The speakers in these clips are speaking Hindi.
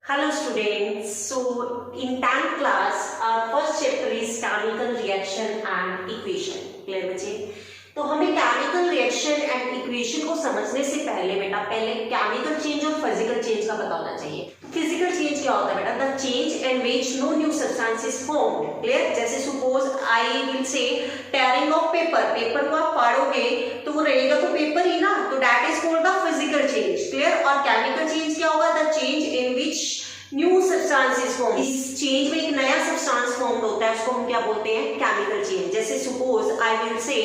Hello students, so in 10th class our first chapter is chemical reaction and equation. Clear बच्चे? तो हमें केमिकल रिएक्शन एंड इक्वेशन को समझने से पहले बेटा केमिकल चेंज और फिजिकल चेंज का पता होना चाहिए। फिजिकल चेंज क्या होता है बेटा? The change in which no new substance is formed. Clear? जैसे suppose I will say tearing of paper, paper को आप फाड़ोगे तो वो रहेगा तो पेपर ही ना, तो that is called the physical change. Clear? और केमिकल चेंज क्या होगा? The change in which new substance is form. इस चेंज में एक नया सब्सटेंस फॉर्म होता है, उसको हम क्या बोलते हैं? Chemical change. जैसे suppose I will say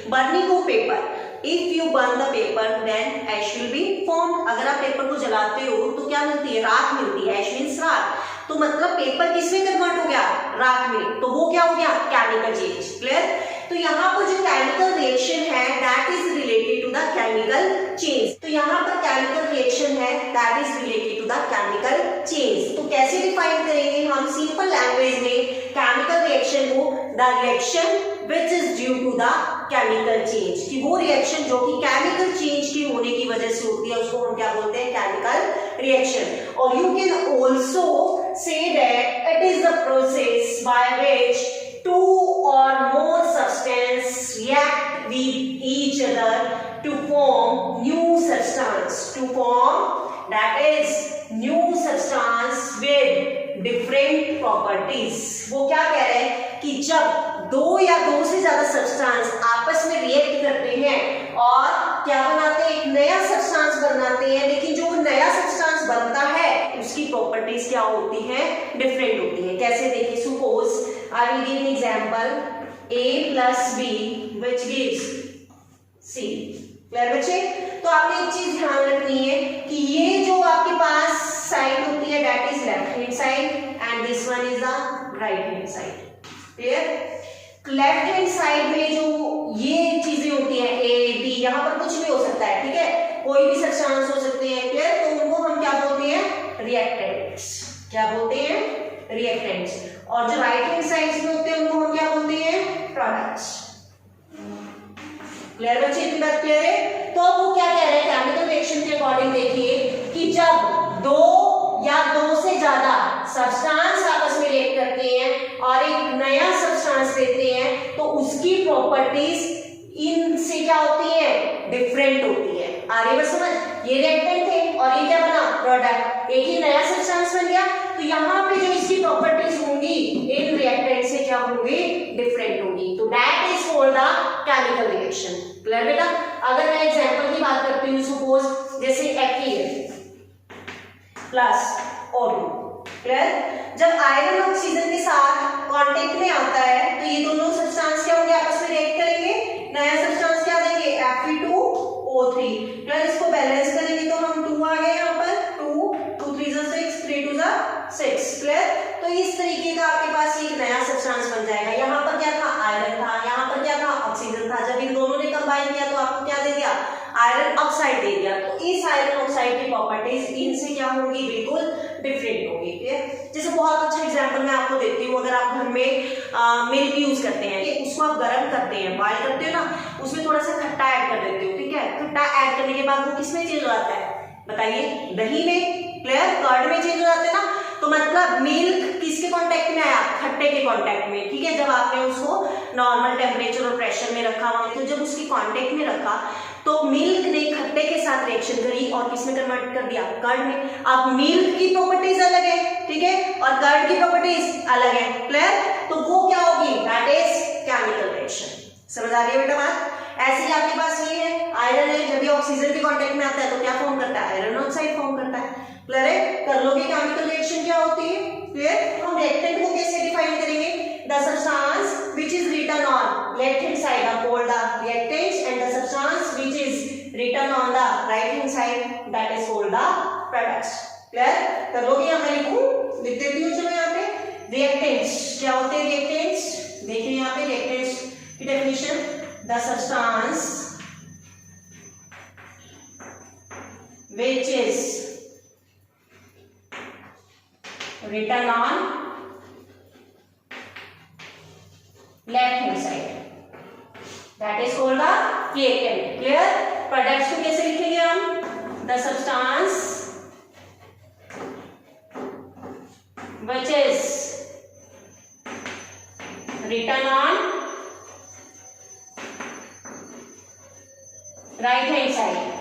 burning of paper, if you burn the paper then ash will be formed. अगर आप पेपर को जलाते हो तो क्या मिलती है? राख मिलती है। ऐश मींस राख, तो मतलब पेपर किसमें कन्वर्ट हो गया? राख में। तो वो क्या हो गया? Chemical change. क्लियर? तो यहाँ पर जो केमिकल रिएक्शन है that is related to the chemical change. तो यहाँ पर केमिकल रिएक्शन है that is related to the chemical change. तो कैसे डिफाइन करेंगे हम सिंपल लैंग्वेज में केमिकल रिएक्शन को? The reaction which is due to the chemical change, कि वो रिएक्शन जो कि केमिकल चेंज की होने की वजह से होती है उसको हम क्या बोलते हैं? Chemical reaction. और you can also say that it is the process by which two or more substances react with each other to form new substance, to form that is new substance with different properties। वो क्या कह रहे हैं कि जब दो या दो से ज्यादा सब्सटेंस आपस में रिएक्ट करते हैं और क्या बनाते हैं? एक नया सब्सटेंस बनाते हैं, लेकिन जो नया सब्सटेंस बनता है उसकी प्रॉपर्टीज क्या होती है? डिफरेंट होती है। कैसे? देखिए suppose I will give an example A plus B which gives C। Clear बच्चे? तो आपने एक चीज ध्यान रखनी है कि ये जो आपके पास साइड होती है that is left hand side and this one is the right hand side. Clear? Left hand side में जो ये चीजें होती है A B, यहाँ पर कुछ भी हो सकता है, ठीक है, कोई भी सब्सटेंस हो सकते हैं। क्लियर? तो उनको हम क्या बोलते हैं? रिएक्टेंट्स। क्या बोलते हैं? रिएक्टेंट्स। और जो राइट हैंड साइड में होते हैं उनको हम क्या बोलते हैं? प्रोडक्ट्स। क्लियर बच्चे? इतनी बात क्लियर है? तो अब वो क्या कह रहे हैं? केमिकल रिएक्शन के अकॉर्डिंग देखिए कि जब दो या दो से ज्यादा सब्सटेंस आपस में रिएक्ट करते हैं और एक नया सब्सटेंस देते हैं तो उसकी प्रॉपर्टीज इनसे क्या होती है? डिफरेंट होती है। आ रही बस समझ? ये रिएक्टेंट थे और ये क्या बना? प्रोडक्ट। एक ही नया सब्सटेंस बन गया, तो यहाँ पे जो इसकी प्रॉपर्टीज होंगी इन रिएक्टेंट से क्या होंगी? डिफरेंट होंगी। तो that is called the chemical reaction. Clear बेटा? अगर मैं एग्जांपल की बात करती हूँ, सपोज जैसे एक्टिव प्लस O2। क्लियर? जब आयरन ऑक्सीजन के साथ कांटेक्ट में आता है तो ये दोनों सब्सटेंस क्या होंगे? आपस में रिएक्ट करेंगे, नया सब्सटेंस क्या देंगे? Fe2O3। क्लियर? इसको बैलेंस करेंगे तो हम 2 आ गए यहाँ पर, 2 2 3 6 3 2 6। क्लियर? तो इस तरीके का आपके पास एक नया सब्सटेंस बन जाएगा। यहाँ पर क्या था? आयरन था, यहाँ पर क्या था? ऑक्सीजन था। जब इन दोनों ने कंबाइन किया तो आपको क्या दे दिया? आयरन ऑक्साइड दे दिया। तो इस आयरन ऑक्साइड की प्रॉपर्टीज इनसे क्या होंगी? बिल्कुल डिफरेंट होगी। क्लियर? जैसे बहुत अच्छा एग्जांपल मैं आपको देती हूँ, अगर आप घर में मिल्क यूज करते हैं, उसको आप गर्म करते हैं, बॉयल करते हो ना, उसमें थोड़ा सा खट्टा ऐड कर देते हो, ठीक है? खट्टा ऐड करने के बाद वो किसमें चेंज हो जाता है? बताइए? दही में। क्लियर? कर्ड में चेंज हो जाते हैं ना। तो मतलब मिल्क किसके कांटेक्ट में आया? खट्टे के कांटेक्ट में। ठीक है? जब आपने उसको नॉर्मल टेम्परेचर और प्रेशर में रखा हुआ, तो जब उसके कांटेक्ट में रखा तो मिल्क ने खट्टे के साथ रिएक्शन करी और किसमें कन्वर्ट कर दिया? कर्ड में। अब मिल्क की प्रॉपर्टीज अलग है, ठीक है, और कर्ड की प्रॉपर्टीज अलग है। क्लियर? तो वो क्या होगी? That is chemical reaction. समझ आ रही है बेटा बात? ऐसे ही आपके पास ये है, आयरन है, जब ये ऑक्सीजन के कांटेक्ट में आता है तो क्या फॉर्म करता है? आयरन ऑक्साइड फॉर्म करता है। क्लियर है? कर लोगे केमिकल रिएक्शन क्या होती है? क्लियर? हम रिएक्टेंट को कैसे डिफाइन करेंगे? The substance which is written on left hand side are called the reactants and the substance which is written on the right hand side that is called the products. Clear? कर लोगे? यहाँ मैं लिखूं, लिख देती हूँ। चलो यहाँ पे रिएक्टेंट्स क्या होते हैं? रिएक्टेंट्स देखिए यहाँ पे रिएक्टेंट्स की definition, the substance which is written on left hand side that is called the reactant। clear? Products को कैसे लिखेंगे हम? the substance which is written on right hand side,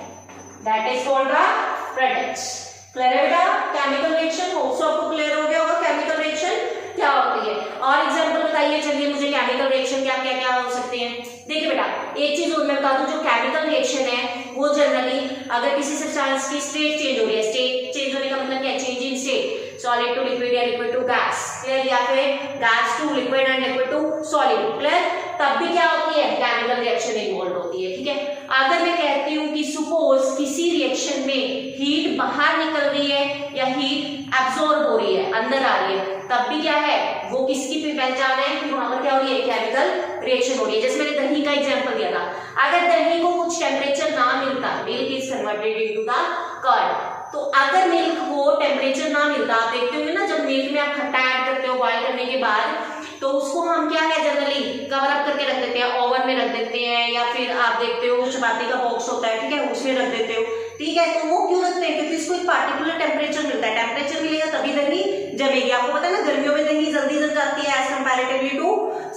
that is called the products. Clear है बेटा? केमिकल रिएक्शन होप्स आपको क्लियर हो गया होगा केमिकल रिएक्शन क्या होती है। और एग्जांपल बताइए, चलिए मुझे केमिकल रिएक्शन क्या क्या क्या हो सकते हैं। देखिए बेटा, एक चीज और मैं बता दूं, जो केमिकल रिएक्शन है वो जनरली अगर किसी सब्सटेंस की स्टेट चेंज हो रही है, स्टेट चेंज होने का मतलब क्या है, change in state, solid to liquid या लिक्विड टू गैस, क्लियर, या फिर gas to liquid and liquid to solid, clear, तब भी क्या होती है, केमिकल रिएक्शन इन्वॉल्व होती है। ठीक है, अगर मैं कहती हूँ कि सपोज किसी रिएक्शन में हीट बाहर निकल रही है या हीट एब्जॉर्ब हो रही है, अंदर आ रही है, तब भी क्या है, वो किसकी पहचान है कि वहां पर क्या हो रही है, केमिकल रिएक्शन हो रही है। जैसे मैंने दही का एग्जांपल दिया था, अगर दही को कुछ टेम्परेचर ना मिलता, milk is converted into the curd, तो अगर मिल्क को टेम्परेचर ना मिलता, आप देखते होंगे ना जब मिल्क में आप खट्टा ऐड करते हो बॉयल करने के बाद, तो उसको हम क्या है जनरली कवर अप करके रख देते हैं, ओवन में रख देते हैं, या फिर आप देखते हो चपाती का बॉक्स होता है, ठीक है, उसमें रख देते हो। ठीक है, तो वो क्यों रखते हैं, क्योंकि इसको एक पार्टिकुलर टेम्परेचर मिलता है, टेम्परेचर मिलेगा तभी दही जमेगी। आपको पता है ना, गर्मियों में दही जल्दी जम जाती है एज कंपैरेटिवली टू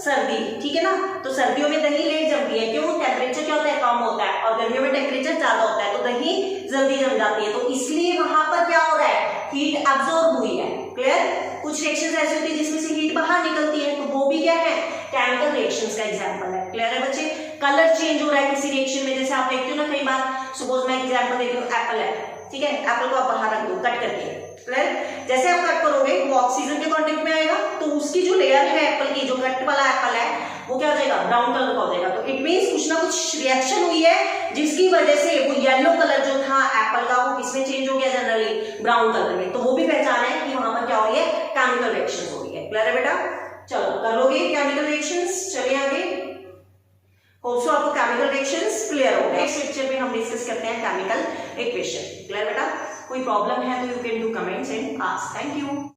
सर्दी, ठीक है ना, तो सर्दियों में दही लेट जमती है, क्यों, टेम्परेचर क्या होता है, कम होता है, और गर्मियों में टेम्परेचर ज्यादा होता है, तो दही जल्दी जम जाती है, तो इसलिए वहां पर क्या हो रहा है, हीट एब्जॉर्ब हुई है, क्लियर। कुछ रिएक्शंस ऐसी होती है जिसमें से हीट बाहर निकलती है, तो वो भी क्या है, केमिकल रिएक्शंस का एग्जांपल है, क्लियर है बच्चे। कलर चेंज हो रहा है किसी रिएक्शन में, जैसे आप देखते हो ना कई बार, सपोज मैं एग्जांपल देती हूँ, एप्पल है, ठीक है, एप्पल को आप बाहर रख दो कट करके, क्लियर, जैसे आप कट करोगे वो ऑक्सीजन के कांटेक्ट में आएगा, तो उसकी जो लेयर है एप्पल की, जो कट वाला एप्पल है, वो क्या हो जाएगा, ब्राउन कलर का हो जाएगा। तो इट मींस कुछ ना कुछ रिएक्शन हुई है जिसकी वजह से वो येलो कलर जो था एप्पल का, वो किसमें चेंज हो गया, जनरली ब्राउन कलर में, तो वो भी पहचान है कि वहां पर क्या हो रही है, केमिकल रिएक्शन हो रही है, क्लियर है बेटा। चलो कर लोगे केमिकल रिएक्शंस, चलिए आगे। होप सो आपको केमिकल रिएक्शंस क्लियर हो गए। नेक्स्ट लेक्चर में हम डिस्कस करते हैं केमिकल इक्वेशन, क्लियर बेटा। कोई प्रॉब्लम है तो you can do comments and ask. Thank you.